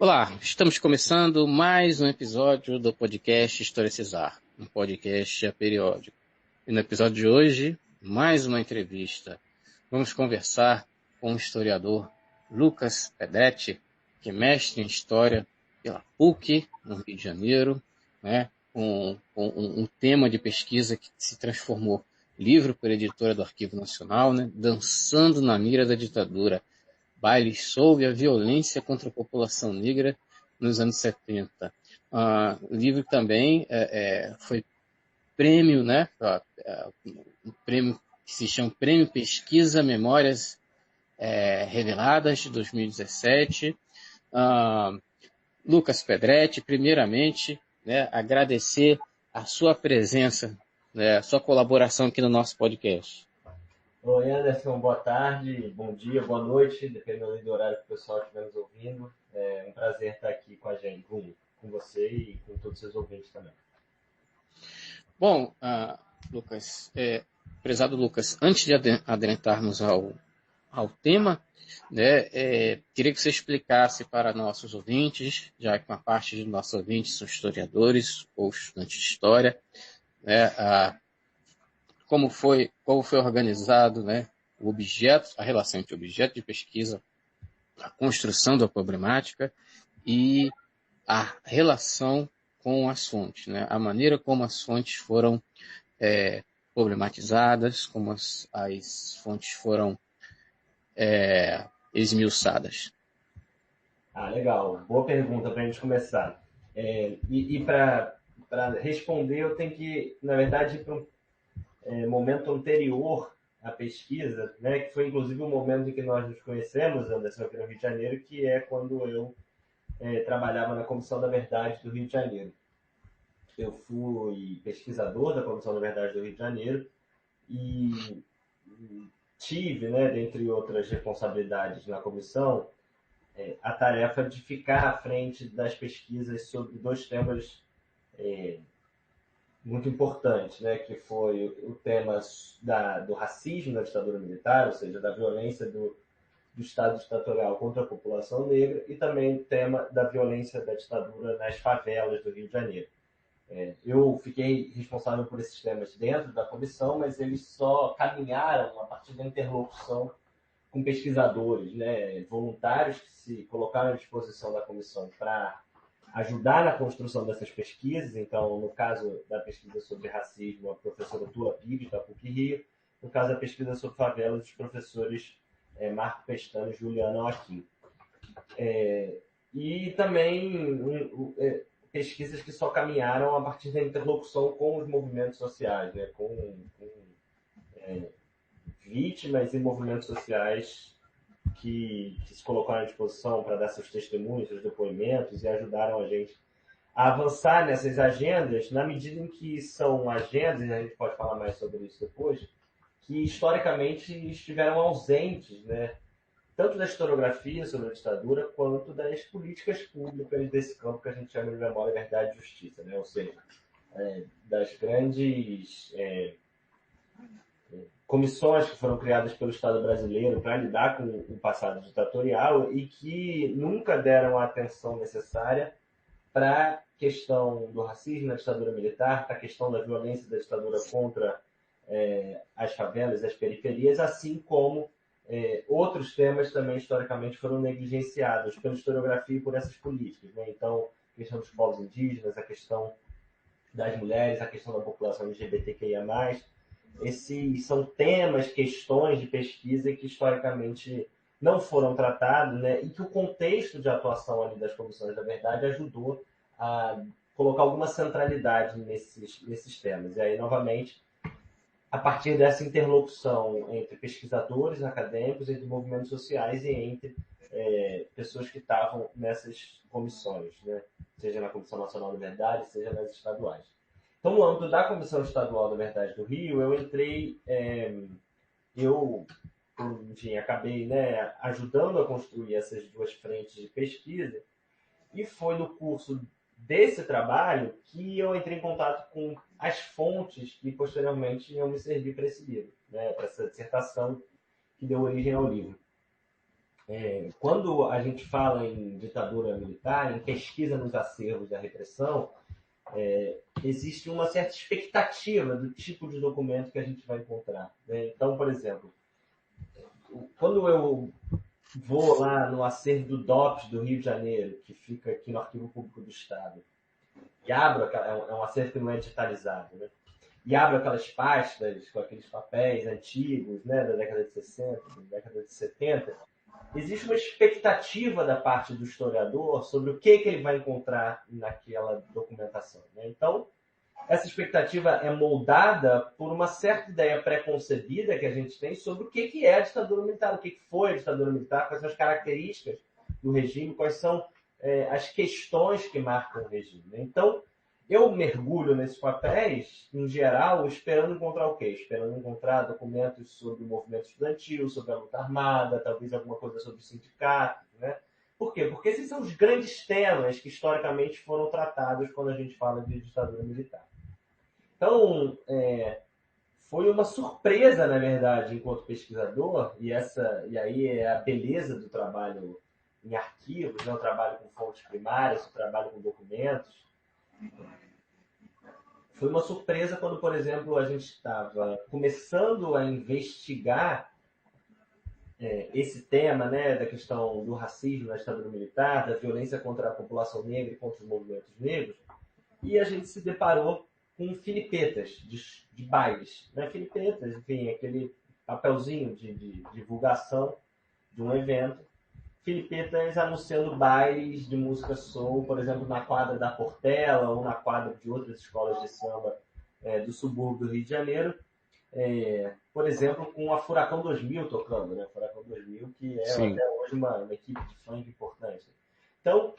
Olá, estamos começando mais um episódio do podcast Historicizar, um podcast periódico. E no episódio de hoje, mais uma entrevista. Vamos conversar com o historiador Lucas Pedretti, que é mestre em História pela PUC, no Rio de Janeiro, né? Um tema de pesquisa que se transformou livro pela editora do Arquivo Nacional, né? Dançando na Mira da Ditadura, bailes sob a violência contra a população negra nos anos 70. O livro também foi prêmio, né? Um prêmio que se chama Prêmio Pesquisa Memórias Reveladas de 2017. Lucas Pedretti, primeiramente, né, agradecer a sua presença, né, a sua colaboração aqui no nosso podcast. Oi, Anderson, boa tarde, bom dia, boa noite, dependendo do horário que o pessoal estiver nos ouvindo. É um prazer estar aqui com a gente, com você e com todos os seus ouvintes também. Bom, Lucas, prezado Lucas, antes de adentrarmos ao tema, né, queria que você explicasse para nossos ouvintes, já que uma parte dos nossos ouvintes são historiadores ou estudantes de história, né, como foi organizado, né, o objeto, a relação entre o objeto de pesquisa, a construção da problemática e a relação com as fontes, né, a maneira como as fontes foram problematizadas, como as fontes foram esmiuçadas. Legal, boa pergunta para a gente começar. E para responder, eu tenho que, na verdade, ir para um momento anterior à pesquisa, né, que foi inclusive o momento em que nós nos conhecemos, Anderson, aqui no Rio de Janeiro, que é quando eu trabalhava na Comissão da Verdade do Rio de Janeiro. Eu fui pesquisador da Comissão da Verdade do Rio de Janeiro e tive, né, dentre outras responsabilidades na comissão, a tarefa de ficar à frente das pesquisas sobre dois temas muito importantes, né, que foi o tema do racismo na ditadura militar, ou seja, da violência do Estado ditatorial contra a população negra, e também o tema da violência da ditadura nas favelas do Rio de Janeiro. Eu fiquei responsável por esses temas dentro da comissão, mas eles só caminharam a partir da interlocução com pesquisadores, né, voluntários que se colocaram à disposição da comissão para ajudar na construção dessas pesquisas. Então, no caso da pesquisa sobre racismo, a professora Tula Pires, da PUC-Rio; no caso da pesquisa sobre favelas, os professores Marco Pestana e Juliana Joaquim. E também pesquisas que só caminharam a partir da interlocução com os movimentos sociais, né, com vítimas e movimentos sociais que se colocaram à disposição para dar seus testemunhos, seus depoimentos, e ajudaram a gente a avançar nessas agendas, na medida em que são agendas, e a gente pode falar mais sobre isso depois, que historicamente estiveram ausentes, né, tanto da historiografia sobre a ditadura, quanto das políticas públicas desse campo que a gente chama de memória, verdade e justiça, né? Ou seja, das grandes comissões que foram criadas pelo Estado brasileiro para lidar com o passado ditatorial e que nunca deram a atenção necessária para a questão do racismo na ditadura militar, para a questão da violência da ditadura contra as favelas, as periferias, assim como outros temas também historicamente foram negligenciados pela historiografia e por essas políticas, né? Então, a questão dos povos indígenas, a questão das mulheres, a questão da população LGBTQIA+, esses são temas, questões de pesquisa que historicamente não foram tratados, né? E que o contexto de atuação ali das comissões da verdade ajudou a colocar alguma centralidade nesses temas. E aí, novamente, a partir dessa interlocução entre pesquisadores acadêmicos, entre movimentos sociais e entre pessoas que estavam nessas comissões, né? Seja na Comissão Nacional da Verdade, seja nas estaduais. Então, no âmbito da Comissão Estadual da Verdade do Rio, eu entrei, enfim, acabei, né, ajudando a construir essas duas frentes de pesquisa, e foi no curso desse trabalho que eu entrei em contato com as fontes que posteriormente iam me servir para esse livro, né, para essa dissertação que deu origem ao livro. Quando a gente fala em ditadura militar, em pesquisa nos acervos da repressão, existe uma certa expectativa do tipo de documento que a gente vai encontrar, né? Então, por exemplo, quando eu vou lá no acervo do DOPS do Rio de Janeiro, que fica aqui no Arquivo Público do Estado, e abro, é um acervo que não é digitalizado, né? E abro aquelas pastas com aqueles papéis antigos, né, da década de 60, da década de 70, existe uma expectativa da parte do historiador sobre o que ele vai encontrar naquela documentação, né? Então, essa expectativa é moldada por uma certa ideia pré-concebida que a gente tem sobre o que é a ditadura militar, o que foi a ditadura militar, quais são as características do regime, quais são as questões que marcam o regime. Então, eu mergulho nesses papéis, em geral, esperando encontrar o quê? Esperando encontrar documentos sobre o movimento estudantil, sobre a luta armada, talvez alguma coisa sobre sindicatos, né? Por quê? Porque esses são os grandes temas que historicamente foram tratados quando a gente fala de ditadura militar. Então, foi uma surpresa, na verdade, enquanto pesquisador, e aí é a beleza do trabalho em arquivos, né? O trabalho com fontes primárias, o trabalho com documentos. Foi uma surpresa quando, por exemplo, a gente estava começando a investigar esse tema, né, da questão do racismo na ditadura militar, da violência contra a população negra e contra os movimentos negros, e a gente se deparou com filipetas de bailes. Né? Filipetas, enfim, aquele papelzinho de divulgação de um evento. Filipetas anunciando bailes de música soul, por exemplo, na quadra da Portela ou na quadra de outras escolas de samba do subúrbio do Rio de Janeiro. Por exemplo, com a Furacão 2000 tocando, né? Furacão 2000, que é Sim. até hoje uma equipe de funk importante. Então,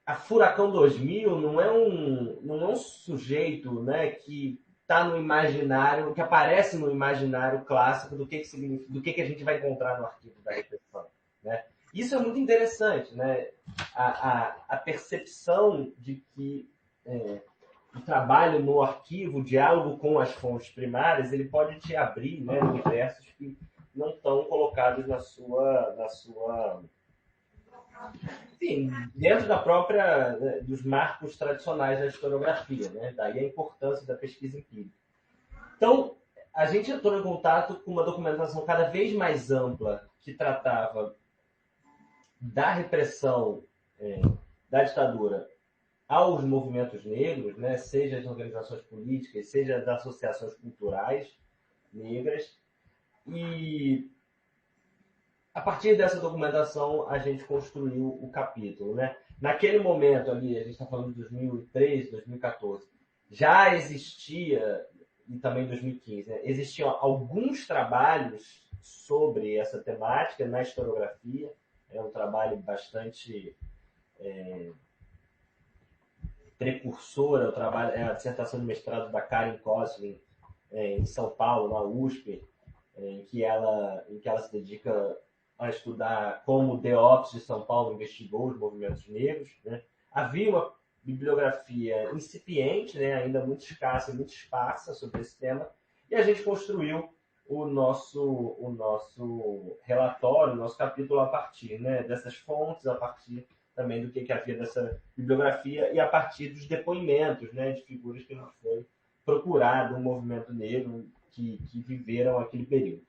a Furacão 2000 não é um sujeito, né, que está no imaginário, que aparece no imaginário clássico do que significa, do que a gente vai encontrar no arquivo da repressão, né? Isso é muito interessante, né? A percepção de que o trabalho no arquivo, o diálogo com as fontes primárias, ele pode te abrir, né, universos que não estão colocados na sua sim, dentro da própria dos marcos tradicionais da historiografia, né? Daí a importância da pesquisa empírica. Então, a gente entrou em contato com uma documentação cada vez mais ampla que tratava da repressão da ditadura aos movimentos negros, né? Seja as organizações políticas, seja as associações culturais negras. E a partir dessa documentação, a gente construiu o capítulo, né? Naquele momento ali, a gente está falando de 2013, 2014, já existia, e também 2015, né? Existiam alguns trabalhos sobre essa temática na historiografia, é um trabalho bastante precursor, é a dissertação de mestrado da Karen Koslin, em São Paulo, na USP, em que ela se dedica a estudar como o DEOPS de São Paulo investigou os movimentos negros, né? Havia uma bibliografia incipiente, né, ainda muito escassa e muito esparsa sobre esse tema, e a gente construiu o nosso relatório, o nosso capítulo a partir, né, dessas fontes, a partir também do que havia dessa bibliografia e a partir dos depoimentos, né, de figuras que a gente foi procurar do movimento negro que viveram aquele período.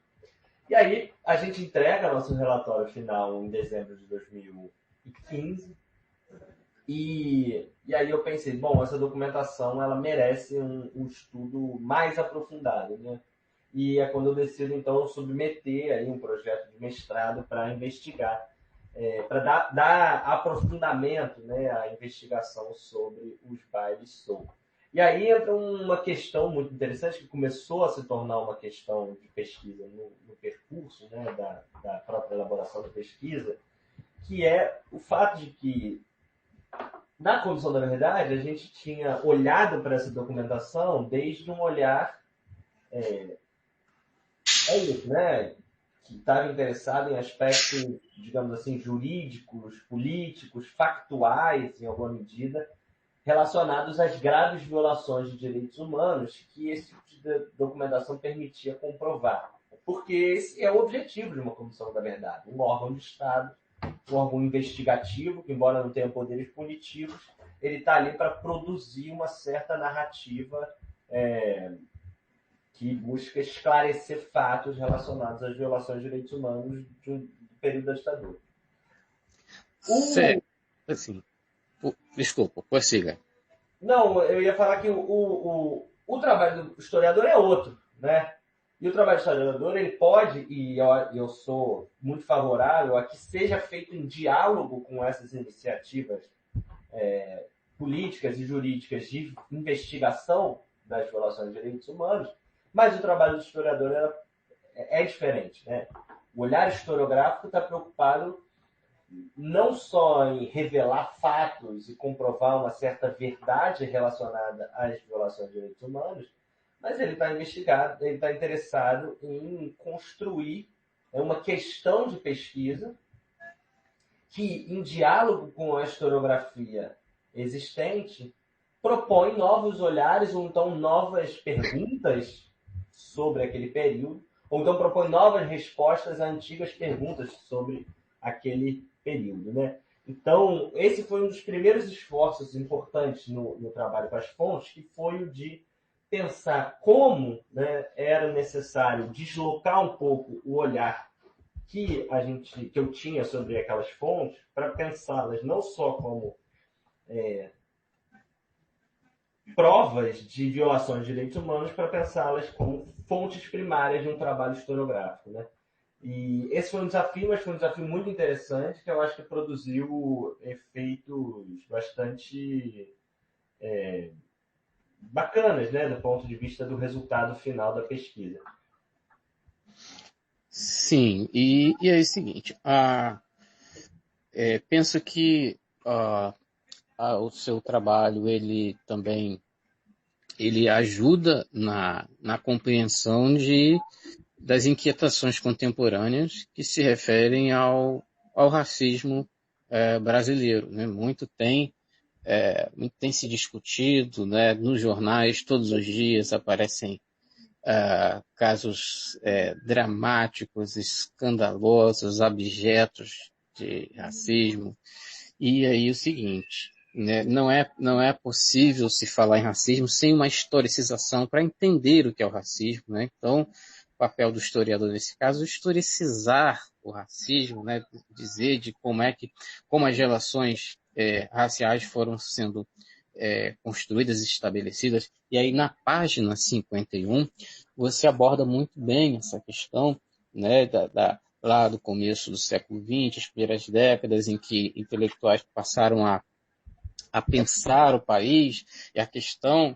E aí, a gente entrega nosso relatório final em dezembro de 2015. E aí eu pensei, bom, essa documentação ela merece um estudo mais aprofundado, né? E é quando eu decido, então, submeter aí um projeto de mestrado para investigar, para dar aprofundamento, né, à investigação sobre os bailes soul. E aí entra uma questão muito interessante que começou a se tornar uma questão de pesquisa no percurso, né, da própria elaboração da pesquisa, que é o fato de que, na Comissão da Verdade, a gente tinha olhado para essa documentação desde um olhar né, que estava interessado em aspectos, digamos assim, jurídicos, políticos, factuais, em alguma medida, relacionados às graves violações de direitos humanos que esse tipo de documentação permitia comprovar. porque esse é o objetivo de uma comissão da verdade, um órgão de Estado, um órgão investigativo, que embora não tenha poderes punitivos, ele está ali para produzir uma certa narrativa que busca esclarecer fatos relacionados às violações de direitos humanos do período da ditadura. Certo. Assim, desculpa, prossiga. Não, eu ia falar que o trabalho do historiador é outro, né? E o trabalho do historiador, ele pode, e eu sou muito favorável a que seja feito em diálogo com essas iniciativas políticas e jurídicas de investigação das violações de direitos humanos, mas o trabalho do historiador é diferente, né? O olhar historiográfico está preocupado não só em revelar fatos e comprovar uma certa verdade relacionada às violações de direitos humanos, mas ele está interessado em construir uma questão de pesquisa que, em diálogo com a historiografia existente, propõe novos olhares ou então novas perguntas sobre aquele período, ou então propõe novas respostas a antigas perguntas sobre aquele período, né? Então, esse foi um dos primeiros esforços importantes no trabalho com as fontes, que foi o de pensar como, né, era necessário deslocar um pouco o olhar que eu tinha sobre aquelas fontes para pensá-las não só como provas de violações de direitos humanos, para pensá-las como fontes primárias de um trabalho historiográfico, né? E esse foi um desafio, mas foi um desafio muito interessante, que eu acho que produziu efeitos bastante bacanas, né, do ponto de vista do resultado final da pesquisa. Sim, e é o seguinte, penso que o seu trabalho ele também ajuda na compreensão das inquietações contemporâneas que se referem ao racismo brasileiro, né? Muito tem se discutido, né? Nos jornais todos os dias aparecem casos dramáticos, escandalosos, abjetos de racismo. E aí o seguinte, né, não é possível se falar em racismo sem uma historicização para entender o que é o racismo, né? Então, o papel do historiador nesse caso é historicizar o racismo, né? Dizer de como as relações raciais foram sendo construídas e estabelecidas. E aí na página 51 você aborda muito bem essa questão, né, lá do começo do século XX, as primeiras décadas em que intelectuais passaram a pensar o país, e a questão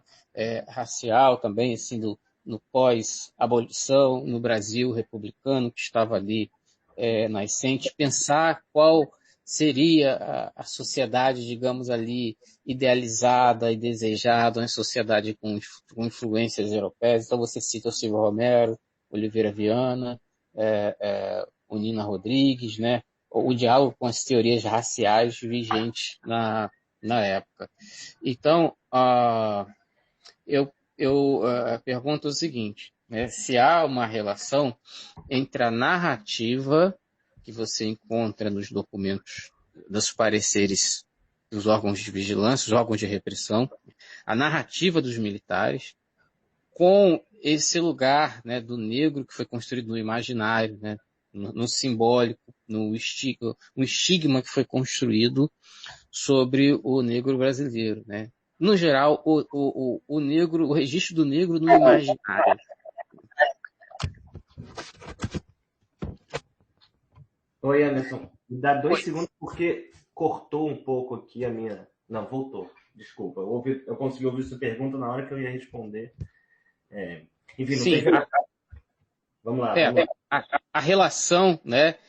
racial também, assim, no pós-abolição, no Brasil republicano, que estava ali nascente, pensar qual seria a sociedade, digamos ali, idealizada e desejada, uma sociedade com influências europeias. Então você cita o Silvio Romero, Oliveira Viana, o Nina Rodrigues, né? O diálogo com as teorias raciais vigentes na época. Então, eu pergunto o seguinte, né? Se há uma relação entre a narrativa que você encontra nos documentos, dos pareceres dos órgãos de vigilância, os órgãos de repressão, a narrativa dos militares, com esse lugar, né, do negro que foi construído no imaginário, né, no simbólico, no estigma que foi construído sobre o negro brasileiro, né? No geral, o negro, o registro do negro no imaginário. Oi, Anderson. Me dá 2 segundos porque cortou um pouco aqui a minha... Não, voltou. Desculpa. Eu consegui ouvir sua pergunta na hora que eu ia responder. Enfim, não Sim. teve... Vamos lá. A relação, né,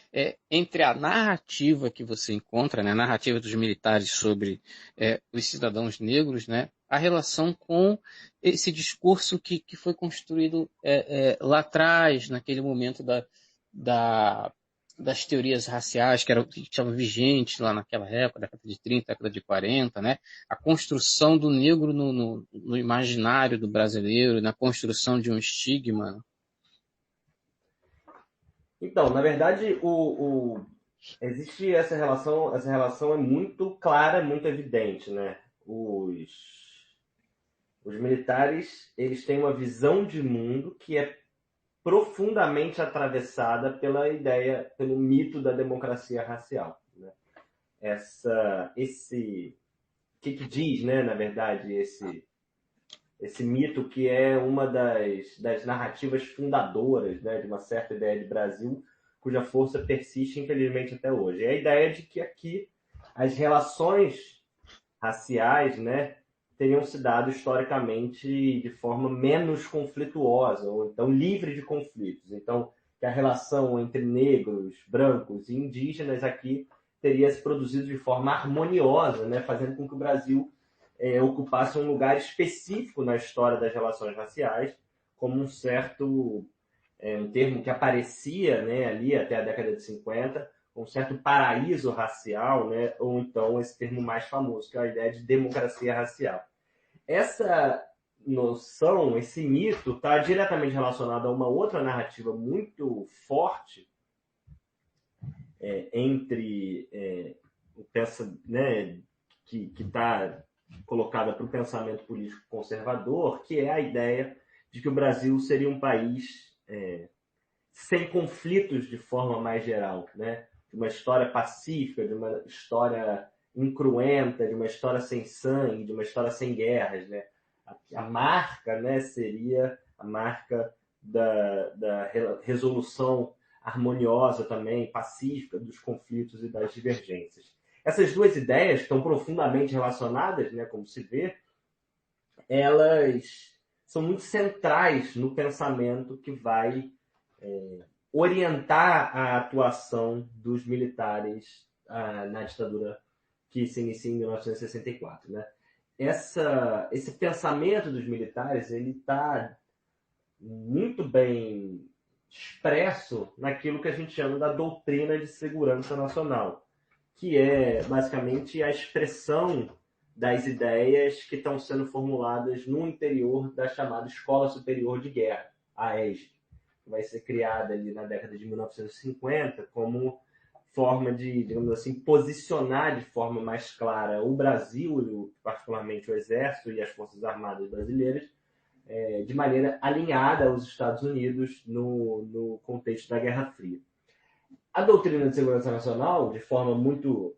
entre a narrativa que você encontra, né, a narrativa dos militares sobre os cidadãos negros, né, a relação com esse discurso que foi construído lá atrás, naquele momento das teorias raciais que estavam vigentes lá naquela época, década de 30, década de 40, né, a construção do negro no imaginário do brasileiro, na construção de um estigma. Então, na verdade, existe essa relação é muito clara, muito evidente, né? Os militares, eles têm uma visão de mundo que é profundamente atravessada pela ideia, pelo mito da democracia racial, né? O que diz, né, na verdade, esse mito que é uma das narrativas fundadoras, né, de uma certa ideia de Brasil, cuja força persiste, infelizmente, até hoje. É a ideia de que aqui as relações raciais, né, teriam se dado historicamente de forma menos conflituosa, ou então livre de conflitos. Então, que a relação entre negros, brancos e indígenas aqui teria se produzido de forma harmoniosa, né, fazendo com que o Brasil ocupasse um lugar específico na história das relações raciais, como um termo que aparecia, né, ali até a década de 50, um certo paraíso racial, né, ou então esse termo mais famoso, que é a ideia de democracia racial. Essa noção, esse mito, está diretamente relacionado a uma outra narrativa muito forte né, que está colocada para o pensamento político conservador, que é a ideia de que o Brasil seria um país sem conflitos de forma mais geral, né? De uma história pacífica, de uma história incruenta, de uma história sem sangue, de uma história sem guerras, né? A marca, né, seria a marca da resolução harmoniosa também, pacífica dos conflitos e das divergências. Essas duas ideias, que estão profundamente relacionadas, né, como se vê, elas são muito centrais no pensamento que vai orientar a atuação dos militares na ditadura que se inicia em 1964, né? Esse pensamento dos militares ele está muito bem expresso naquilo que a gente chama da doutrina de segurança nacional, que é basicamente a expressão das ideias que estão sendo formuladas no interior da chamada Escola Superior de Guerra, a ESG, que vai ser criada ali na década de 1950 como forma de, digamos assim, posicionar de forma mais clara o Brasil, particularmente o Exército e as Forças Armadas brasileiras, de maneira alinhada aos Estados Unidos no contexto da Guerra Fria. A doutrina de segurança nacional, de forma muito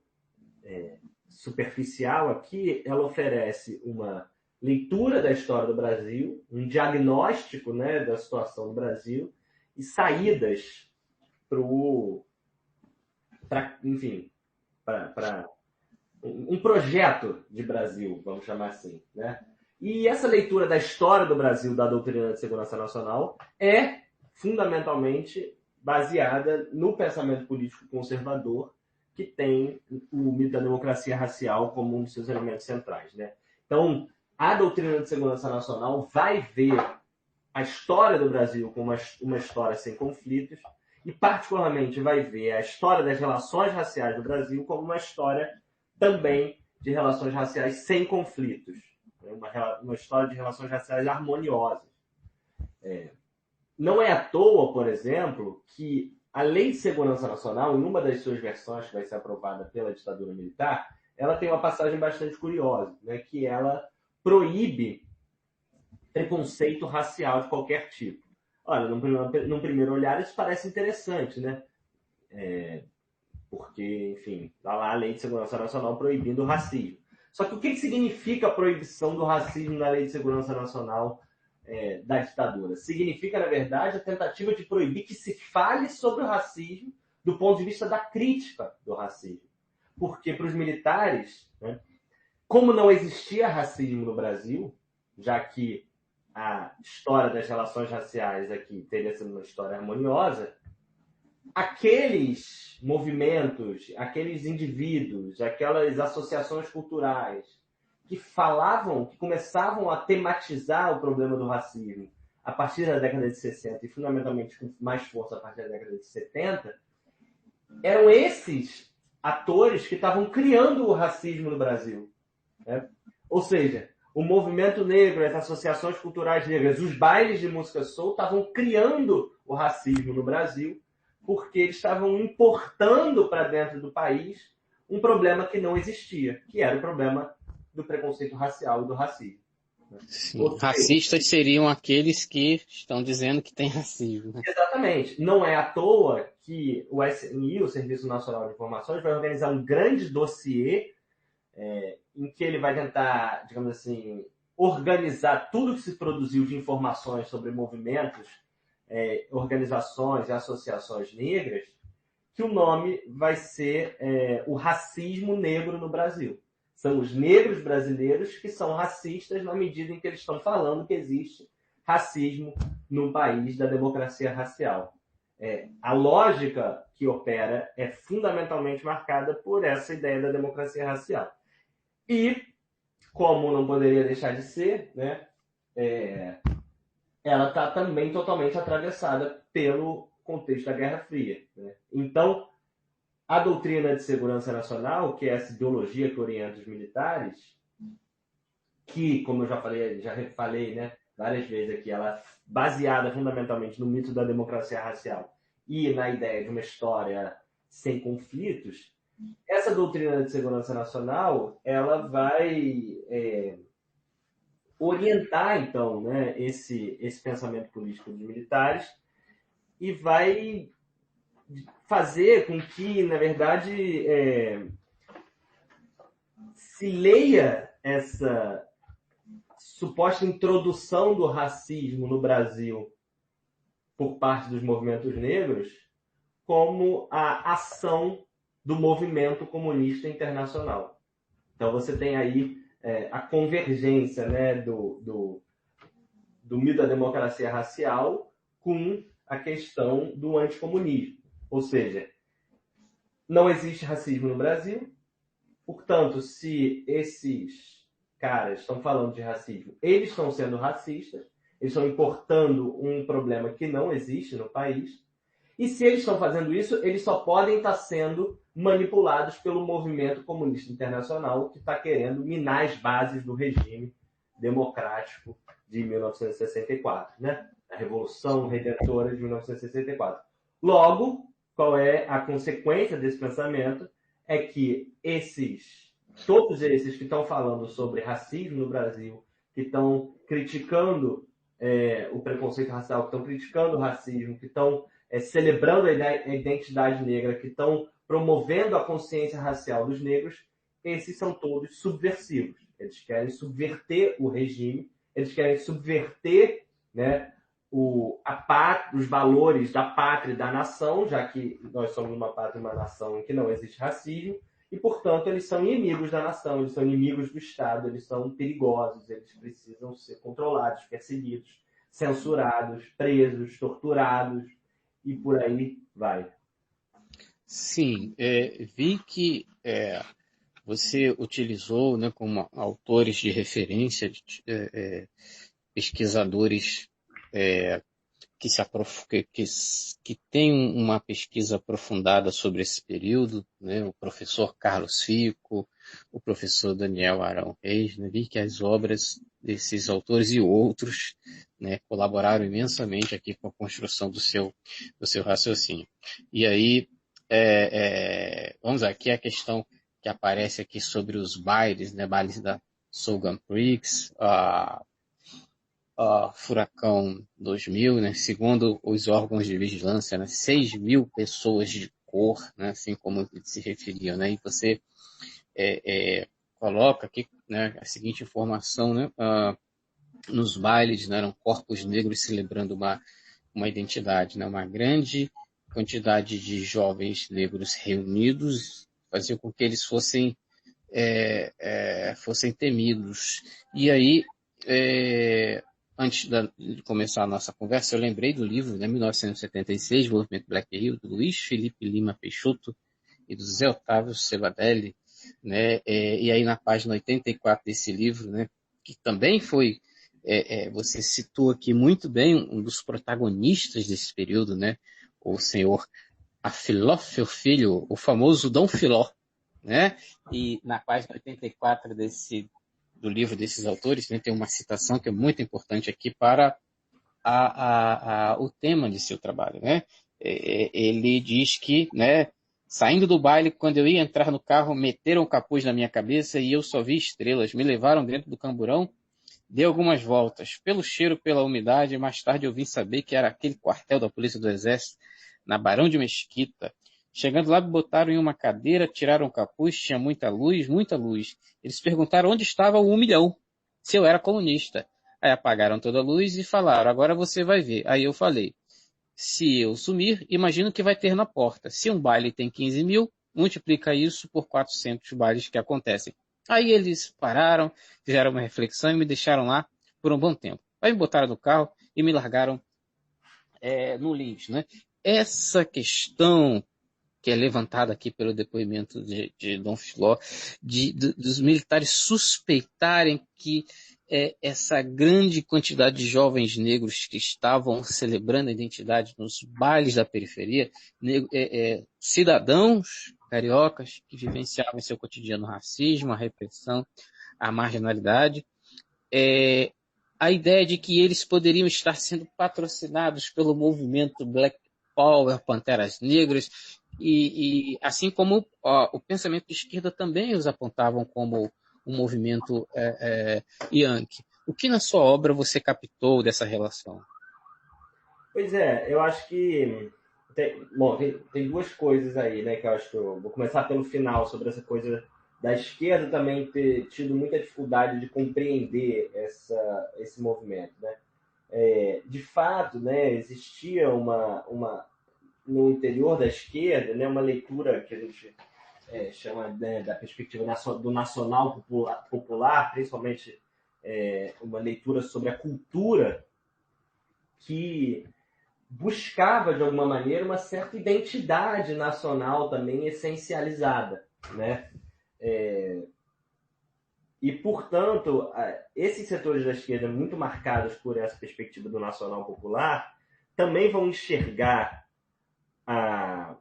superficial aqui, ela oferece uma leitura da história do Brasil, um diagnóstico, né, da situação do Brasil e saídas para um projeto de Brasil, vamos chamar assim, né? E essa leitura da história do Brasil, da doutrina de segurança nacional, é fundamentalmente baseada no pensamento político conservador, que tem o mito da democracia racial como um dos seus elementos centrais, né? Então, a doutrina de segurança nacional vai ver a história do Brasil como uma história sem conflitos e, particularmente, vai ver a história das relações raciais do Brasil como uma história também de relações raciais sem conflitos. Uma história de relações raciais harmoniosas. Não é à toa, por exemplo, que a Lei de Segurança Nacional, em uma das suas versões que vai ser aprovada pela ditadura militar, ela tem uma passagem bastante curiosa, né, que ela proíbe preconceito racial de qualquer tipo. Olha, num primeiro olhar isso parece interessante, né? Porque, enfim, está lá a Lei de Segurança Nacional proibindo o racismo. Só que o que significa a proibição do racismo na Lei de Segurança Nacional da ditadura? Significa, na verdade, a tentativa de proibir que se fale sobre o racismo do ponto de vista da crítica do racismo. Porque para os militares, né, como não existia racismo no Brasil, já que a história das relações raciais aqui teria sido uma história harmoniosa, aqueles movimentos, aqueles indivíduos, aquelas associações culturais que começavam a tematizar o problema do racismo a partir da década de 60 e fundamentalmente com mais força a partir da década de 70, eram esses atores que estavam criando o racismo no Brasil, né? Ou seja, o movimento negro, as associações culturais negras, os bailes de música soul estavam criando o racismo no Brasil, porque eles estavam importando para dentro do país um problema que não existia, que era o problema do preconceito racial e do racismo. Sim. Racistas seriam aqueles que estão dizendo que tem racismo, né? Exatamente. Não é à toa que o SNI, o Serviço Nacional de Informações, vai organizar um grande dossiê em que ele vai tentar, digamos assim, organizar tudo que se produziu de informações sobre movimentos, organizações e associações negras, que o nome vai ser o racismo negro no Brasil. São os negros brasileiros que são racistas na medida em que eles estão falando que existe racismo num país da democracia racial. A lógica que opera é fundamentalmente marcada por essa ideia da democracia racial. E, como não poderia deixar de ser, né, ela está também totalmente atravessada pelo contexto da Guerra Fria. Né? Então, a doutrina de segurança nacional, que é essa ideologia que orienta os militares, que, como eu já falei, né, várias vezes aqui, ela é baseada fundamentalmente no mito da democracia racial e na ideia de uma história sem conflitos, essa doutrina de segurança nacional ela vai orientar, então, né, esse pensamento político dos militares e vai fazer com que, na verdade, se leia essa suposta introdução do racismo no Brasil por parte dos movimentos negros como a ação do movimento comunista internacional. Então você tem aí a convergência, né, do mito da democracia racial com a questão do anticomunismo. Ou seja, não existe racismo no Brasil, portanto, se esses caras estão falando de racismo, eles estão sendo racistas, eles estão importando um problema que não existe no país, e se eles estão fazendo isso, eles só podem estar sendo manipulados pelo movimento comunista internacional que está querendo minar as bases do regime democrático de 1964, né? A Revolução Redentora de 1964. Logo, qual é a consequência desse pensamento? É que todos esses que estão falando sobre racismo no Brasil, que estão criticando o preconceito racial, que estão criticando o racismo, que estão celebrando a identidade negra, que estão promovendo a consciência racial dos negros, esses são todos subversivos. Eles querem subverter o regime, eles querem subverter, né, os valores da pátria e da nação, já que nós somos uma pátria e uma nação em que não existe racismo, e, portanto, eles são inimigos da nação, eles são inimigos do Estado, eles são perigosos, eles precisam ser controlados, perseguidos, censurados, presos, torturados, e por aí vai. Sim, vi que você utilizou, né, como autores de referência, pesquisadores que têm uma pesquisa aprofundada sobre esse período, né, o professor Carlos Fico, o professor Daniel Arão Reis, né, vi que as obras desses autores e outros, né, colaboraram imensamente aqui com a construção do seu raciocínio. E aí, vamos aqui a questão que aparece aqui sobre os bailes, né, bailes da Southern Prix, Furacão 2000, né, segundo os órgãos de vigilância, né, 6.000 pessoas de cor, né, assim como se referiam, né, e você coloca aqui, né, a seguinte informação, né, nos bailes, né, eram corpos negros celebrando uma identidade, né, uma grande quantidade de jovens negros reunidos fazia com que eles fossem temidos. E aí, antes de começar a nossa conversa, eu lembrei do livro, né, 1976, Movimento Black Rio, do Luiz Felipe Lima Peixoto e do Zé Otávio Cevadelli, né, e aí na página 84 desse livro, né, que também foi, você citou aqui muito bem um dos protagonistas desse período, né, o senhor Afiló Filho, o famoso Dom Filó, né? E na página 84 do livro desses autores, né, tem uma citação que é muito importante aqui para o tema de seu trabalho, né? ele diz que, né, saindo do baile, quando eu ia entrar no carro, meteram o capuz na minha cabeça e eu só vi estrelas. Me levaram dentro do camburão, dei algumas voltas. Pelo cheiro, pela umidade, mais tarde eu vim saber que era aquele quartel da Polícia do Exército, na Barão de Mesquita. Chegando lá, me botaram em uma cadeira, tiraram o capuz, tinha muita luz, muita luz. Eles perguntaram onde estava o 1 milhão, se eu era comunista. Aí apagaram toda a luz e falaram, agora você vai ver. Aí eu falei, se eu sumir, imagino que vai ter na porta. Se um baile tem 15 mil, multiplica isso por 400 bailes que acontecem. Aí eles pararam, fizeram uma reflexão e me deixaram lá por um bom tempo. Aí me botaram no carro e me largaram no lixo, né? Essa questão que é levantada aqui pelo depoimento de Dom Filó, dos militares suspeitarem que essa grande quantidade de jovens negros que estavam celebrando a identidade nos bailes da periferia, cidadãos cariocas que vivenciavam em seu cotidiano o racismo, a repressão, a marginalidade, a ideia de que eles poderiam estar sendo patrocinados pelo movimento Black Power, Panteras Negras, e assim como o pensamento de esquerda também os apontavam como um movimento Yankee. O que na sua obra você captou dessa relação? Pois é, eu acho que tem duas coisas aí, né, que eu acho que eu vou começar pelo final, sobre essa coisa da esquerda também ter tido muita dificuldade de compreender esse movimento, né? De fato, né, existia no interior da esquerda, né, uma leitura que a gente chama, né, da perspectiva do nacional popular, principalmente uma leitura sobre a cultura que buscava, de alguma maneira, uma certa identidade nacional também essencializada, né? E, portanto, esses setores da esquerda, muito marcados por essa perspectiva do nacional popular, também vão enxergar a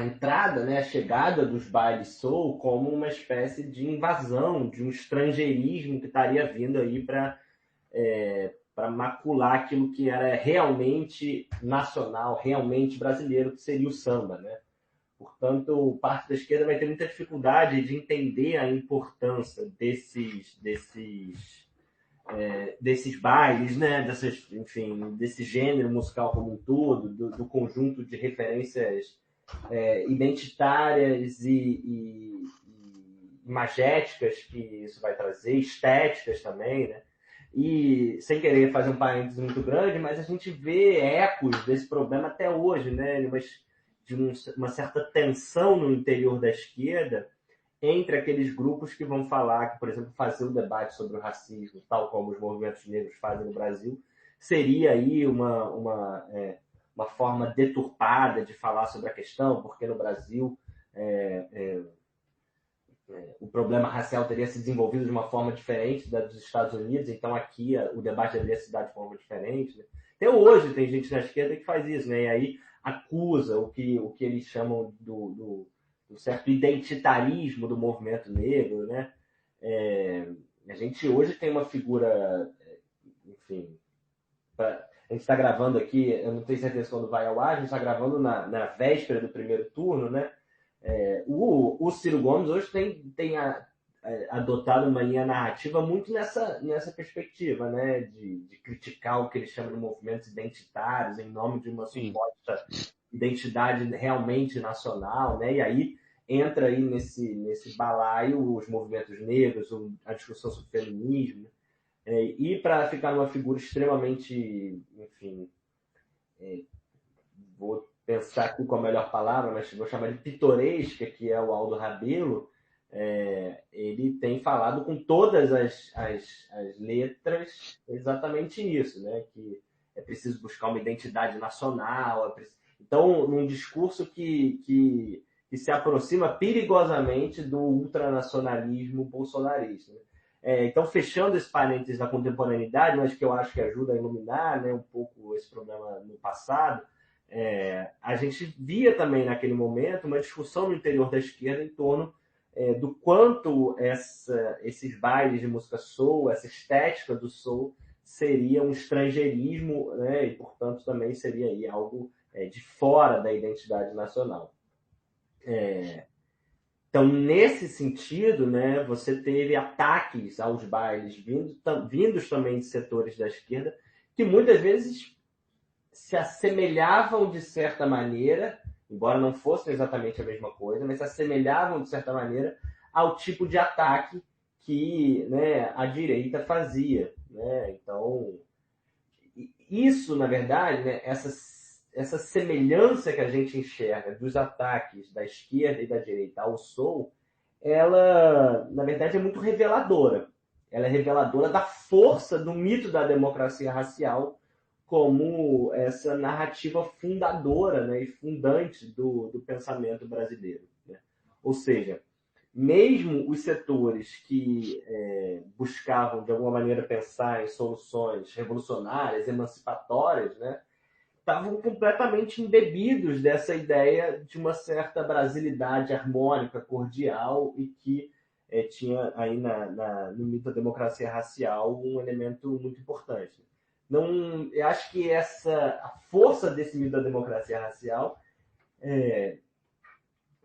entrada, né, a chegada dos bailes soul como uma espécie de invasão, de um estrangeirismo que estaria vindo aí para macular aquilo que era realmente nacional, realmente brasileiro, que seria o samba, né? Portanto, parte da esquerda vai ter muita dificuldade de entender a importância desses bailes, né? Enfim, desse gênero musical como um todo, do conjunto de referências identitárias e imagéticas que isso vai trazer, estéticas também, né? E, sem querer fazer um parênteses muito grande, mas a gente vê ecos desse problema até hoje, né? De uma certa tensão no interior da esquerda entre aqueles grupos que vão falar que, por exemplo, fazer o debate sobre o racismo, tal como os movimentos negros fazem no Brasil, seria aí uma forma deturpada de falar sobre a questão, porque no Brasil o problema racial teria se desenvolvido de uma forma diferente da dos Estados Unidos, então aqui o debate deveria se dar de forma diferente. Né? Até hoje tem gente na esquerda que faz isso, né? E aí acusa o que eles chamam do certo identitarismo do movimento negro, né? A gente hoje tem uma figura, enfim, a gente está gravando aqui, eu não tenho certeza quando vai ao ar, a gente está gravando na véspera do primeiro turno, né? O Ciro Gomes hoje tem adotado uma linha narrativa muito nessa perspectiva, né? De criticar o que ele chama de movimentos identitários em nome de uma suposta identidade realmente nacional, né? E aí entra aí nesse balaio os movimentos negros, a discussão sobre feminismo, e para ficar numa figura extremamente, enfim, vou pensar aqui com a melhor palavra, mas vou chamar de pitoresca, que é o Aldo Rebelo, ele tem falado com todas as letras exatamente isso, né? Que é preciso buscar uma identidade nacional. Então, num discurso que se aproxima perigosamente do ultranacionalismo bolsonarista. Né? Então, fechando esse parênteses da contemporaneidade, mas que eu acho que ajuda a iluminar, né, um pouco esse problema no passado, a gente via também naquele momento uma discussão no interior da esquerda em torno do quanto esses bailes de música soul, essa estética do soul, seria um estrangeirismo, né, e, portanto, também seria aí algo de fora da identidade nacional. Então, nesse sentido, né, você teve ataques aos bailes vindos também de setores da esquerda, que muitas vezes se assemelhavam de certa maneira, embora não fossem exatamente a mesma coisa, mas se assemelhavam de certa maneira ao tipo de ataque que, né, a direita fazia. Né? Então, isso, na verdade, né, essa semelhança que a gente enxerga dos ataques da esquerda e da direita ao Soul, ela, na verdade, é muito reveladora. Ela é reveladora da força do mito da democracia racial como essa narrativa fundadora, né, e fundante do pensamento brasileiro. Né? Ou seja, mesmo os setores que buscavam, de alguma maneira, pensar em soluções revolucionárias, emancipatórias, né, estavam completamente embebidos dessa ideia de uma certa brasilidade harmônica, cordial, e que tinha aí no mito da democracia racial um elemento muito importante. Não, eu acho que a força desse mito da democracia racial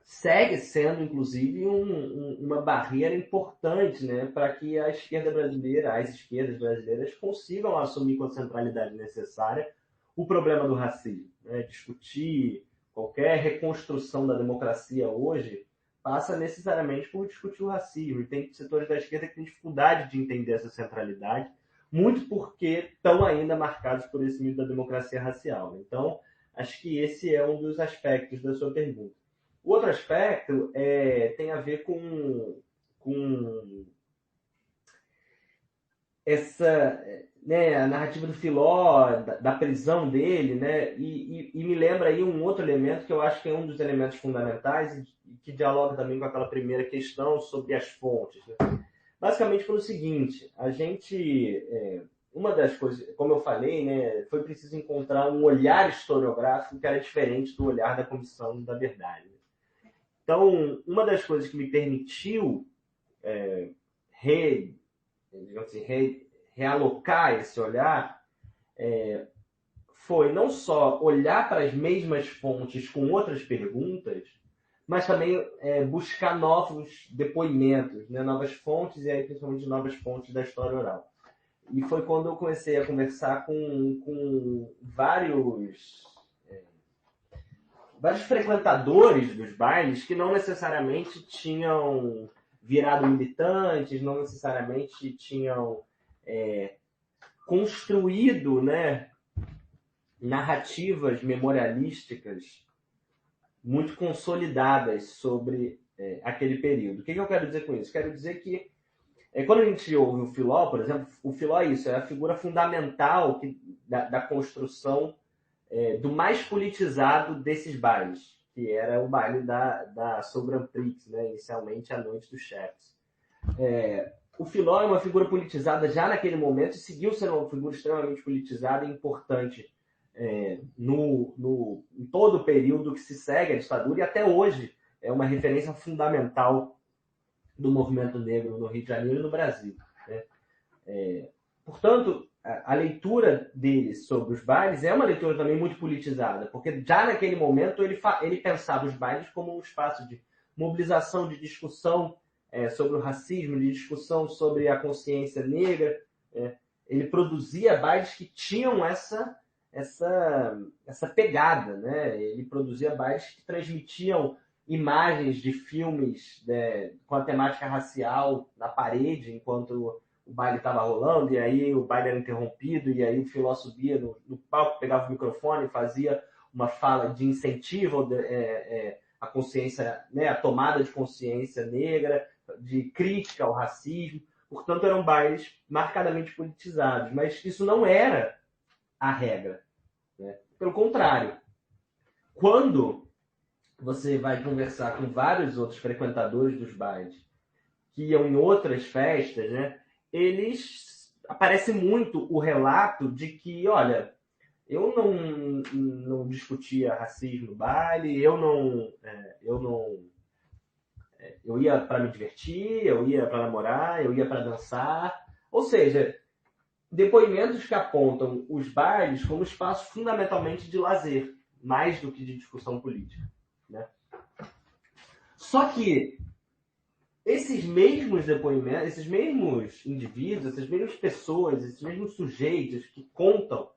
segue sendo, inclusive, uma barreira importante, né, para que a esquerda brasileira, as esquerdas brasileiras, consigam assumir com a centralidade necessária o problema do racismo. Né? Discutir qualquer reconstrução da democracia hoje passa necessariamente por discutir o racismo. E tem setores da esquerda que têm dificuldade de entender essa centralidade, muito porque estão ainda marcados por esse mito da democracia racial. Então, acho que esse é um dos aspectos da sua pergunta. O outro aspecto tem a ver com essa, né, a narrativa do Filó, da prisão dele, né, e me lembra aí um outro elemento que eu acho que é um dos elementos fundamentais e que dialoga também com aquela primeira questão sobre as fontes. Né? Basicamente pelo seguinte, a gente, uma das coisas, como eu falei, né, foi preciso encontrar um olhar historiográfico que era diferente do olhar da Comissão da Verdade. Então, uma das coisas que me permitiu realocar esse olhar foi não só olhar para as mesmas fontes com outras perguntas, mas também buscar novos depoimentos, né? Novas fontes, e aí principalmente novas fontes da história oral. E foi quando eu comecei a conversar com vários frequentadores dos bailes que não necessariamente tinham virado militantes, não necessariamente tinham construído, né, narrativas memorialísticas muito consolidadas sobre aquele período. O que eu quero dizer com isso? Quero dizer que quando a gente ouve o Filó, por exemplo, o Filó é isso, é a figura fundamental da construção do mais politizado desses bailes, que era o baile da Soul Grand Prix, né, inicialmente a Noite dos Chefes. O Filó é uma figura politizada já naquele momento e seguiu sendo uma figura extremamente politizada e importante em todo o período que se segue a ditadura, e até hoje é uma referência fundamental do movimento negro no Rio de Janeiro e no Brasil. Né? Portanto, a leitura dele sobre os bailes é uma leitura também muito politizada, porque já naquele momento ele pensava os bailes como um espaço de mobilização, de discussão sobre o racismo, de discussão sobre a consciência negra. Ele produzia bailes que tinham essa pegada, né? Ele produzia bailes que transmitiam imagens de filmes com a temática racial na parede, enquanto o baile estava rolando, e aí o baile era interrompido, e aí o Filó subia no palco, pegava o microfone e fazia uma fala de incentivo à consciência, né, a tomada de consciência negra, de crítica ao racismo. Portanto, eram bailes marcadamente politizados, mas isso não era a regra. Né? Pelo contrário, quando você vai conversar com vários outros frequentadores dos bailes que iam em outras festas, né, aparece muito o relato de que, olha, eu não discutia racismo no baile, eu ia para me divertir, eu ia para namorar, eu ia para dançar. Ou seja, depoimentos que apontam os bailes como espaço fundamentalmente de lazer, mais do que de discussão política, né? Só que esses mesmos depoimentos, esses mesmos indivíduos, essas mesmas pessoas, esses mesmos sujeitos que contam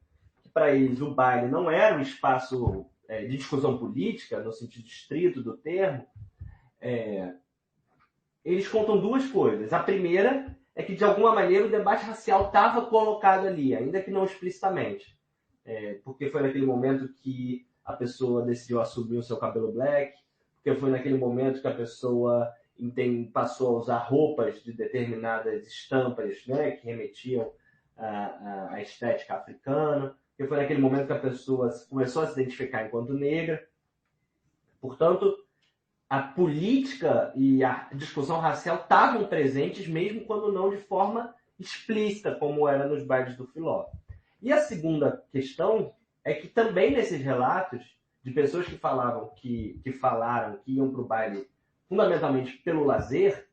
que para eles o baile não era um espaço de discussão política, no sentido estrito do termo, eles contam duas coisas. A primeira é que, de alguma maneira, o debate racial estava colocado ali, ainda que não explicitamente. Porque foi naquele momento que a pessoa decidiu assumir o seu cabelo black, porque foi naquele momento que a pessoa passou a usar roupas de determinadas estampas, né, que remetiam à estética africana, porque foi naquele momento que a pessoa começou a se identificar enquanto negra. Portanto, a política e a discussão racial estavam presentes, mesmo quando não de forma explícita, como era nos bailes do Filó. E a segunda questão é que também nesses relatos de pessoas que falaram que iam para o baile fundamentalmente pelo lazer,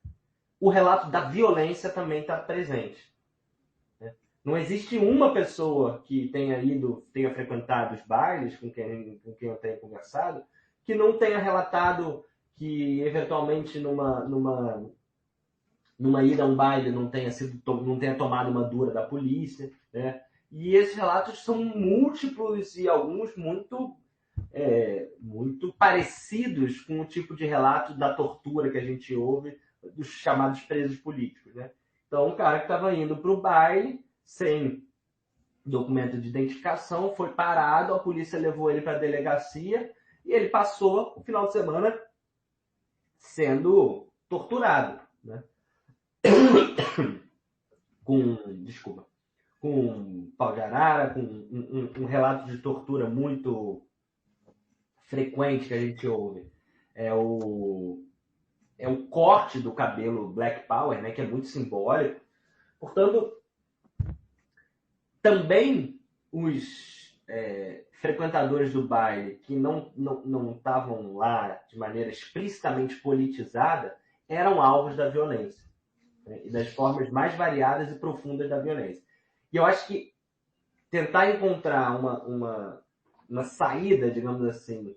o relato da violência também está presente. Não existe uma pessoa que tenha frequentado os bailes, com quem eu tenha conversado, que não tenha relatado que eventualmente numa ida a um baile não tenha tomado uma dura da polícia, né? E esses relatos são múltiplos e alguns muito parecidos com o tipo de relato da tortura que a gente ouve dos chamados presos políticos, né? Então, um cara que estava indo para o baile sem documento de identificação foi parado, a polícia levou ele para a delegacia e ele passou o final de semana sendo torturado, né? com pau de arara, com um relato de tortura muito frequente que a gente ouve. É o corte do cabelo Black Power, né, que é muito simbólico. Portanto, também os frequentadores do baile que não estavam lá de maneira explicitamente politizada eram alvos da violência, né, e das formas mais variadas e profundas da violência. E eu acho que tentar encontrar uma saída, digamos assim,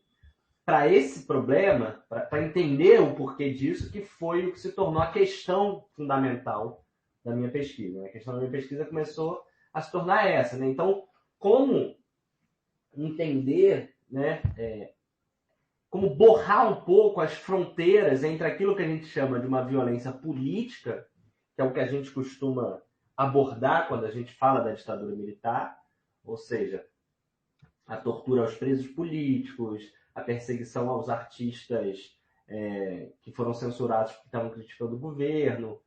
para esse problema, para entender o porquê disso, que foi o que se tornou a questão fundamental da minha pesquisa. A questão da minha pesquisa começou a se tornar essa, né? Então, como entender, né, como borrar um pouco as fronteiras entre aquilo que a gente chama de uma violência política, que é o que a gente costuma abordar quando a gente fala da ditadura militar, ou seja, a tortura aos presos políticos, a perseguição aos artistas que foram censurados porque estavam criticando o governo,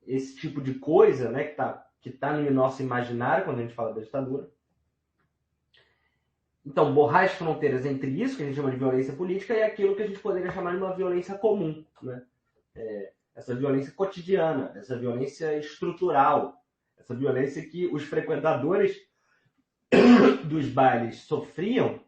esse tipo de coisa, né, que tá no nosso imaginário quando a gente fala da ditadura. Então, borrar as fronteiras entre isso, que a gente chama de violência política, e aquilo que a gente poderia chamar de uma violência comum, né? Essa violência cotidiana, essa violência estrutural, essa violência que os frequentadores dos bailes sofriam,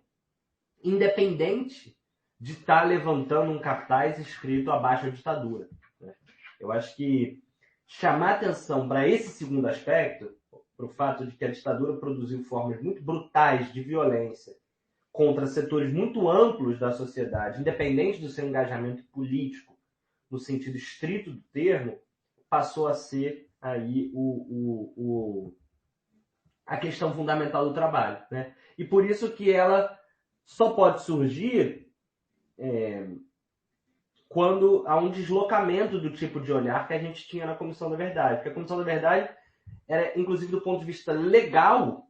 independente de estar levantando um cartaz escrito abaixo a ditadura, né? Eu acho que chamar atenção para esse segundo aspecto, para o fato de que a ditadura produziu formas muito brutais de violência contra setores muito amplos da sociedade, independente do seu engajamento político, no sentido estrito do termo, passou a ser aí a questão fundamental do trabalho, né? E por isso que ela só pode surgir quando há um deslocamento do tipo de olhar que a gente tinha na Comissão da Verdade. Porque a Comissão da Verdade era, inclusive do ponto de vista legal,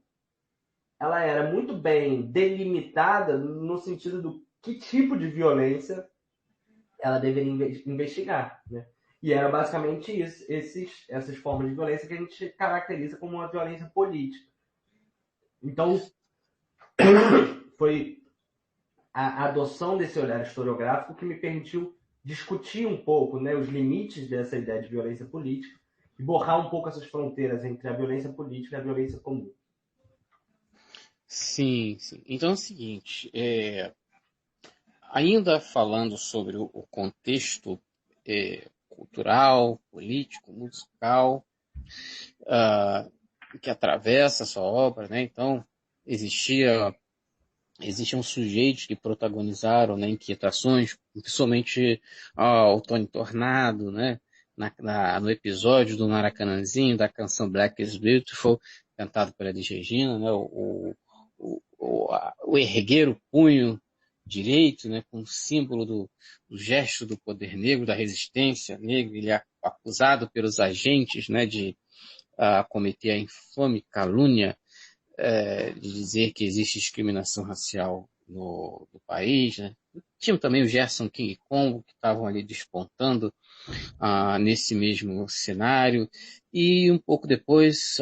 ela era muito bem delimitada no sentido do que tipo de violência ela deveria investigar, né? E era basicamente essas formas de violência que a gente caracteriza como uma violência política. Então, foi a adoção desse olhar historiográfico que me permitiu discutir um pouco, né, os limites dessa ideia de violência política e borrar um pouco essas fronteiras entre a violência política e a violência comum. Sim, sim. Então é o seguinte, ainda falando sobre o contexto cultural, político, musical, que atravessa a sua obra, né? Então, existiam sujeitos que protagonizaram, né, inquietações, principalmente o Tony Tornado, né, no episódio do Maracanãzinho, da canção Black is Beautiful, cantado pela Elis Regina, né, o erguer o punho direito, né, com o símbolo do gesto do poder negro, da resistência negra. Ele é acusado pelos agentes, né, de cometer a infame calúnia de dizer que existe discriminação racial no país, né? Tinha também o Gerson King Kong, que estavam ali despontando nesse mesmo cenário, e um pouco depois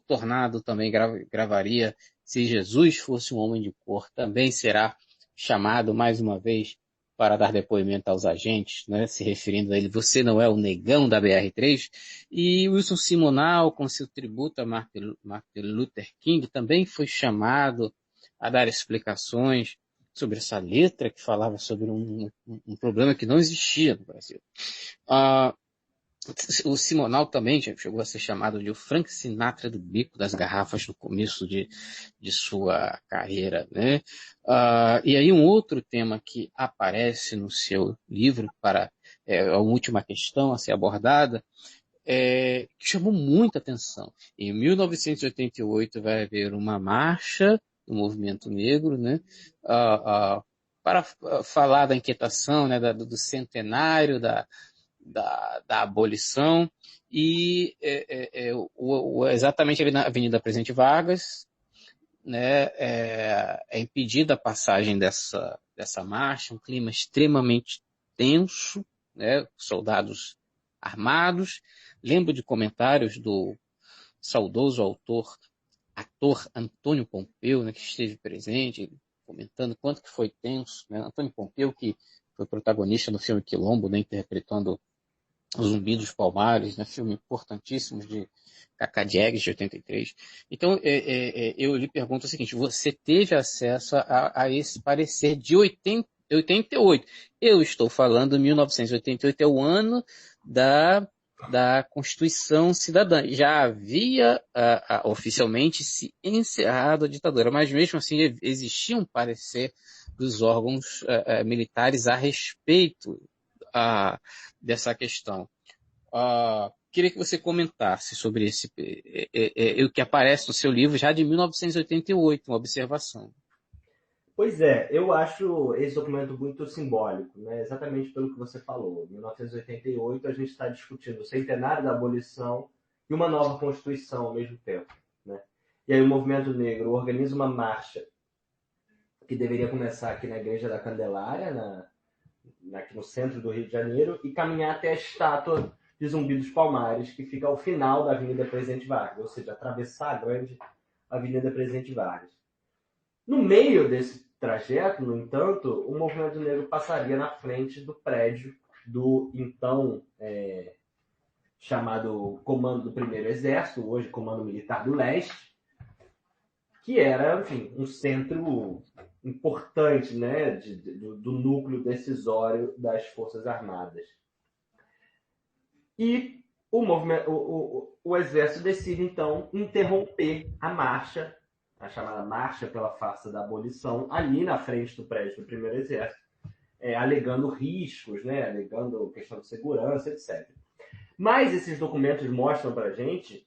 Tornado também gravaria Se Jesus Fosse um Homem de Cor, também será chamado mais uma vez para dar depoimento aos agentes, né, se referindo a ele: você não é o negão da BR-3. E Wilson Simonal, com seu tributo a Martin Luther King, também foi chamado a dar explicações sobre essa letra que falava sobre um problema que não existia no Brasil. O Simonal também chegou a ser chamado de o Frank Sinatra do Bico das Garrafas no começo de sua carreira, né? E aí um outro tema que aparece no seu livro, para a última questão a ser abordada, que chamou muita atenção. Em 1988 vai haver uma marcha do movimento negro, né? Para falar da inquietação, né? Do centenário da abolição, e exatamente ali na Avenida Presidente Vargas, né, é impedida a passagem dessa marcha, um clima extremamente tenso, né, soldados armados. Lembro de comentários do saudoso ator Antônio Pompeu, né, que esteve presente, comentando quanto que foi tenso, né? Antônio Pompeu, que foi protagonista no filme Quilombo, né, interpretando o Zumbi dos Palmares, né, filme importantíssimo de Cacá Diegues, de 83. Então, eu lhe pergunto o seguinte: você teve acesso a esse parecer de 88? Eu estou falando 1988, é o ano da Constituição Cidadã. Já havia oficialmente se encerrado a ditadura, mas mesmo assim existia um parecer dos órgãos militares a respeito dessa questão. Queria que você comentasse sobre o que aparece no seu livro já de 1988, uma observação. Pois é, eu acho esse documento muito simbólico, né? Exatamente pelo que você falou. Em 1988, a gente está discutindo o centenário da abolição e uma nova Constituição ao mesmo tempo, né? E aí o movimento negro organiza uma marcha que deveria começar aqui na Igreja da Candelária, aqui no centro do Rio de Janeiro, e caminhar até a estátua de Zumbi dos Palmares, que fica ao final da Avenida Presidente Vargas, ou seja, atravessar a grande Avenida Presidente Vargas. No meio desse trajeto, no entanto, o movimento negro passaria na frente do prédio do então chamado Comando do Primeiro Exército, hoje Comando Militar do Leste, que era, enfim, um centro importante, né, do núcleo decisório das Forças Armadas. E o Exército decide, então, interromper a marcha, a chamada Marcha pela Farsa da Abolição, ali na frente do prédio do Primeiro Exército, alegando riscos, né, alegando questão de segurança, etc. Mas esses documentos mostram para a gente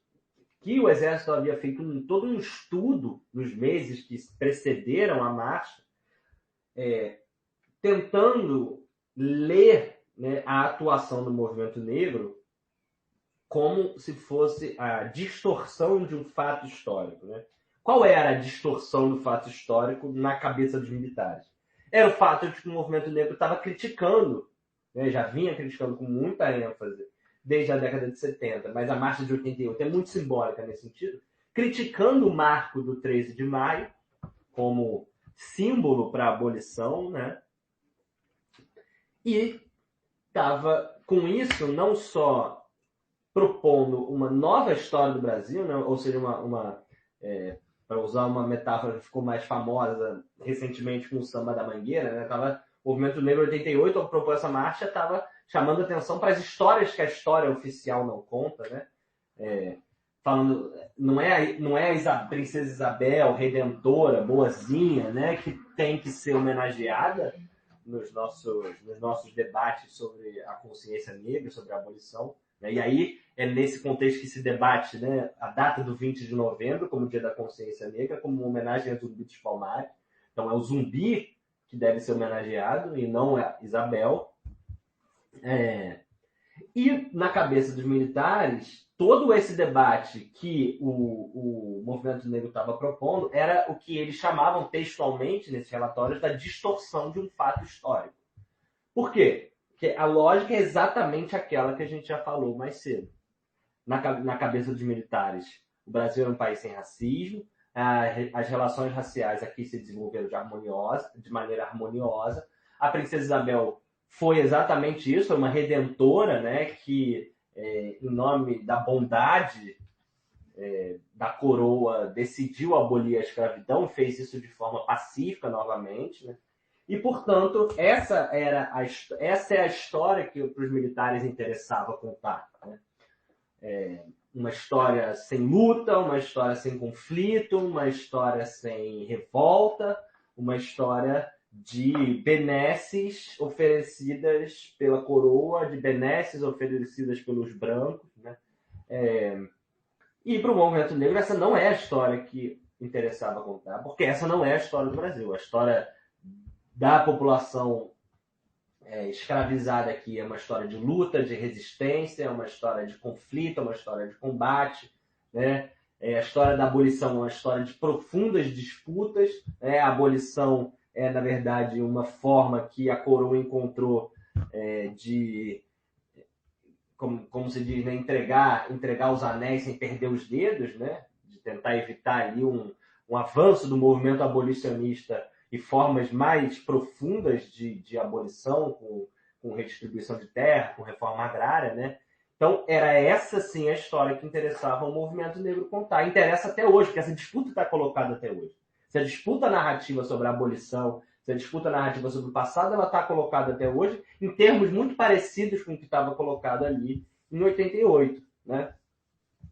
que o Exército havia feito todo um estudo nos meses que precederam a marcha, tentando ler, né, a atuação do movimento negro como se fosse a distorção de um fato histórico, né? Qual era a distorção do fato histórico na cabeça dos militares? Era o fato de que o movimento negro estava criticando, né, já vinha criticando com muita ênfase desde a década de 70, mas a marcha de 88 é muito simbólica nesse sentido, criticando o marco do 13 de maio como símbolo para a abolição, né? E estava, com isso, não só propondo uma nova história do Brasil, né? Ou seja, para usar uma metáfora que ficou mais famosa recentemente com o Samba da Mangueira, né? O Movimento Negro 88, ao propor essa marcha, estava chamando atenção para as histórias que a história oficial não conta, né? falando, não é a princesa Isabel, redentora, boazinha, né, que tem que ser homenageada nos nossos debates sobre a consciência negra, sobre a abolição. Né? E aí é nesse contexto que se debate, né, a data do 20 de novembro como Dia da Consciência Negra, como uma homenagem a Zumbi dos Palmares. Então é o Zumbi que deve ser homenageado e não a Isabel. E na cabeça dos militares, todo esse debate que o movimento negro estava propondo era o que eles chamavam textualmente, nesses relatórios, da distorção de um fato histórico. Por quê? Porque a lógica é exatamente aquela que a gente já falou mais cedo. Na cabeça dos militares, o Brasil é um país sem racismo, as relações raciais aqui se desenvolveram de maneira harmoniosa. A princesa Isabel foi exatamente isso, foi uma redentora, né, que, em nome da bondade da coroa, decidiu abolir a escravidão, fez isso de forma pacífica novamente, né? E, portanto, essa é a história que para os militares interessava contar. Né? Uma história sem luta, uma história sem conflito, uma história sem revolta, uma história de benesses oferecidas pela coroa, de benesses oferecidas pelos brancos. Né? E para o movimento negro, essa não é a história que interessava contar, porque essa não é a história do Brasil. A história da população escravizada aqui é uma história de luta, de resistência, é uma história de conflito, é uma história de combate. Né? A história da abolição é uma história de profundas disputas. A abolição é, na verdade, uma forma que a coroa encontrou de, como se diz, né, entregar os anéis sem perder os dedos, né? De tentar evitar ali um avanço do movimento abolicionista e formas mais profundas de abolição, com redistribuição de terra, com reforma agrária. Né? Então, era essa, sim, a história que interessava ao movimento negro contar. Interessa até hoje, porque essa disputa está colocada até hoje. Se a disputa narrativa sobre a abolição, se a disputa narrativa sobre o passado, ela está colocada até hoje em termos muito parecidos com o que estava colocado ali em 88. Né?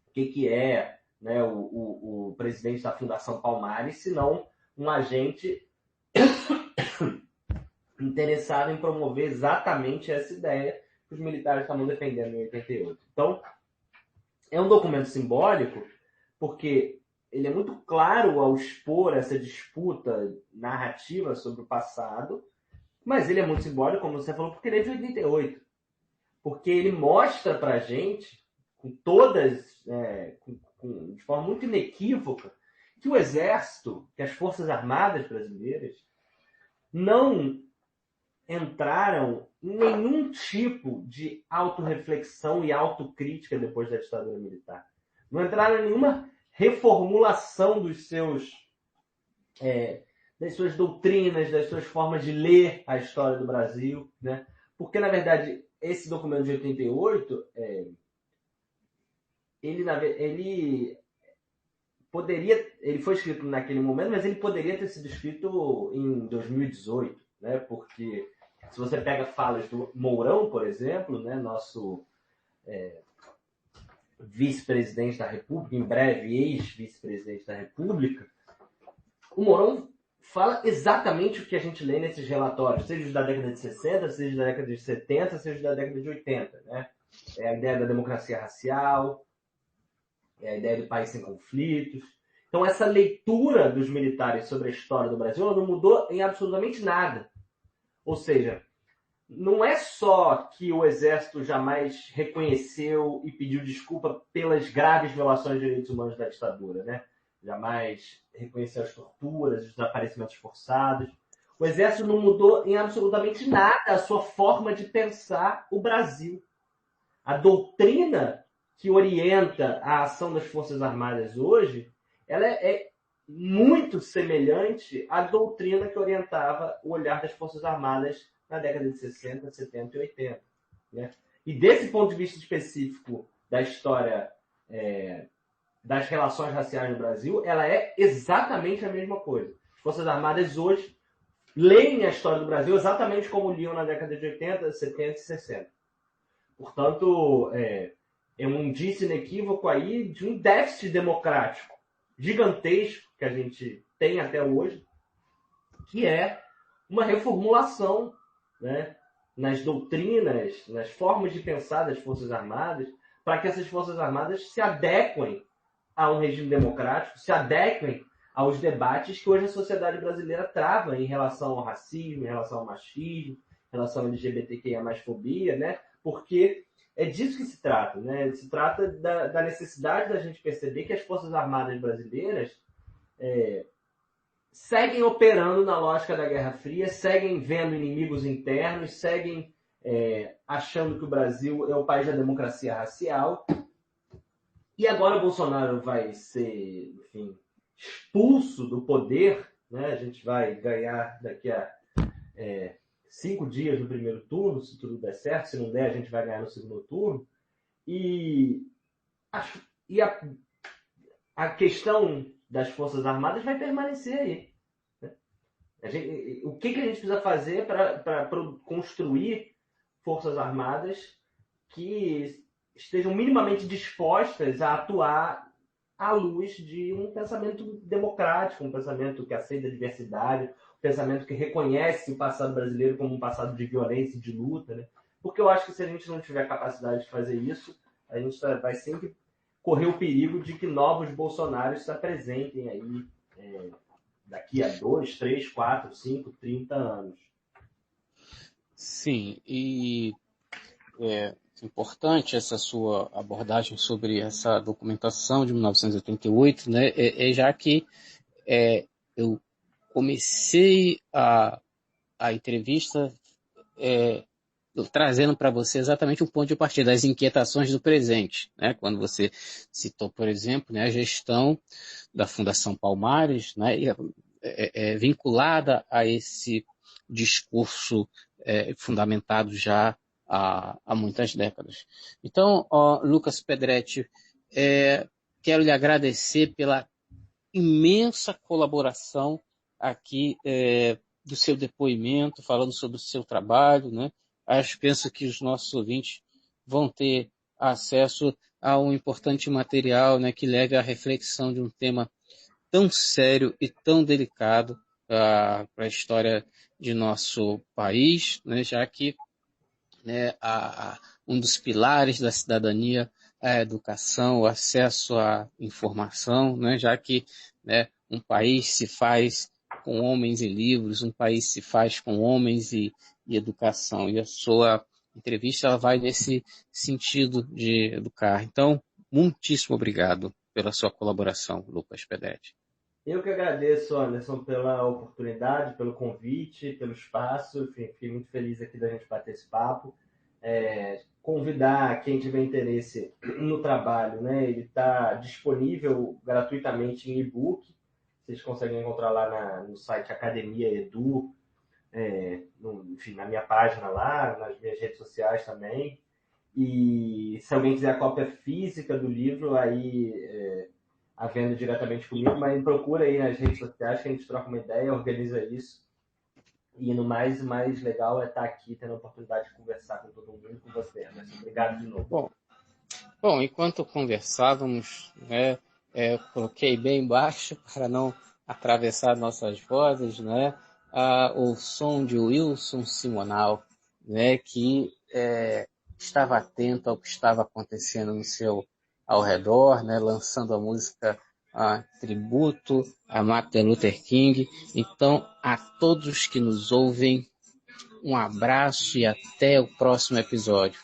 O que é, né, o presidente da Fundação Palmares, se não um agente interessado em promover exatamente essa ideia que os militares estavam defendendo em 88. Então, é um documento simbólico porque ele é muito claro ao expor essa disputa narrativa sobre o passado, mas ele é muito simbólico, como você falou, porque ele é de 88. Porque ele mostra pra gente, de forma muito inequívoca, que o Exército, que as Forças Armadas brasileiras não entraram em nenhum tipo de autorreflexão e autocrítica depois da ditadura militar. Não entraram em nenhuma reformulação das suas doutrinas, das suas formas de ler a história do Brasil. Né? Porque, na verdade, esse documento de 88, ele foi escrito naquele momento, mas ele poderia ter sido escrito em 2018, né? Porque se você pega falas do Mourão, por exemplo, né? Nosso vice-presidente da República, em breve ex-vice-presidente da República, o Mourão fala exatamente o que a gente lê nesses relatórios, seja da década de 60, seja da década de 70, seja da década de 80. Né? É a ideia da democracia racial, é a ideia do país sem conflitos. Então, essa leitura dos militares sobre a história do Brasil ela não mudou em absolutamente nada. Ou seja, não é só que o Exército jamais reconheceu e pediu desculpa pelas graves violações de direitos humanos da ditadura, né? Jamais reconheceu as torturas, os desaparecimentos forçados. O Exército não mudou em absolutamente nada a sua forma de pensar o Brasil. A doutrina que orienta a ação das Forças Armadas hoje, ela é muito semelhante à doutrina que orientava o olhar das Forças Armadas na década de 60, 70 e 80. Né? E desse ponto de vista específico da história das relações raciais no Brasil, ela é exatamente a mesma coisa. As Forças Armadas hoje leem a história do Brasil exatamente como liam na década de 80, 70 e 60. Portanto, um indício inequívoco aí de um déficit democrático gigantesco que a gente tem até hoje, que é uma reformulação, né, nas doutrinas, nas formas de pensar das Forças Armadas, para que essas Forças Armadas se adequem a um regime democrático, se adequem aos debates que hoje a sociedade brasileira trava em relação ao racismo, em relação ao machismo, em relação ao LGBTQIA+, fobia, né? Porque é disso que se trata, né? Se trata da necessidade da gente perceber que as Forças Armadas brasileiras seguem operando na lógica da Guerra Fria, seguem vendo inimigos internos, seguem achando que o Brasil é o país da democracia racial. E agora o Bolsonaro vai ser, enfim, expulso do poder, né? A gente vai ganhar daqui a 5 dias no primeiro turno, se tudo der certo. Se não der, a gente vai ganhar no segundo turno. E a questão das Forças Armadas vai permanecer aí. O que a gente precisa fazer para construir Forças Armadas que estejam minimamente dispostas a atuar à luz de um pensamento democrático, um pensamento que aceita a diversidade, um pensamento que reconhece o passado brasileiro como um passado de violência e de luta, né? Porque eu acho que se a gente não tiver capacidade de fazer isso, a gente vai sempre correr o perigo de que novos Bolsonaros se apresentem aí daqui a 2, 3, 4, 5, 30 anos. Sim, e é importante essa sua abordagem sobre essa documentação de 1988, né? Já que eu comecei a entrevista trazendo para você exatamente um ponto de partida, as inquietações do presente, né? Quando você citou, por exemplo, né, a gestão da Fundação Palmares, né, vinculada a esse discurso fundamentado já há muitas décadas. Então, Lucas Pedretti, quero lhe agradecer pela imensa colaboração aqui do seu depoimento, falando sobre o seu trabalho, né? Penso que os nossos ouvintes vão ter acesso a um importante material, né, que leve à reflexão de um tema tão sério e tão delicado para a história de nosso país, né, já que um dos pilares da cidadania é a educação, o acesso à informação, né, já que um país se faz com homens e livros, um país se faz com homens e educação. E a sua entrevista ela vai nesse sentido de educar. Então, muitíssimo obrigado pela sua colaboração, Lucas Pedretti. Eu que agradeço, Anderson, pela oportunidade, pelo convite, pelo espaço. Enfim, fiquei muito feliz aqui da gente bater esse papo. Convidar quem tiver interesse no trabalho, né? Ele está disponível gratuitamente em e-book. Vocês conseguem encontrar lá no site Academia Edu, enfim, na minha página lá, nas minhas redes sociais também. E se alguém quiser a cópia física do livro, aí a venda diretamente comigo, mas procura aí nas redes sociais que a gente troca uma ideia, organiza isso. E no mais, o mais legal é estar aqui tendo a oportunidade de conversar com todo mundo e com você, Anderson. Obrigado de novo. Bom, enquanto conversávamos, eu coloquei bem baixo para não atravessar nossas vozes, o som de Wilson Simonal, que estava atento ao que estava acontecendo no seu ao redor, lançando a música tributo a Martin Luther King. Então, a todos que nos ouvem, um abraço e até o próximo episódio.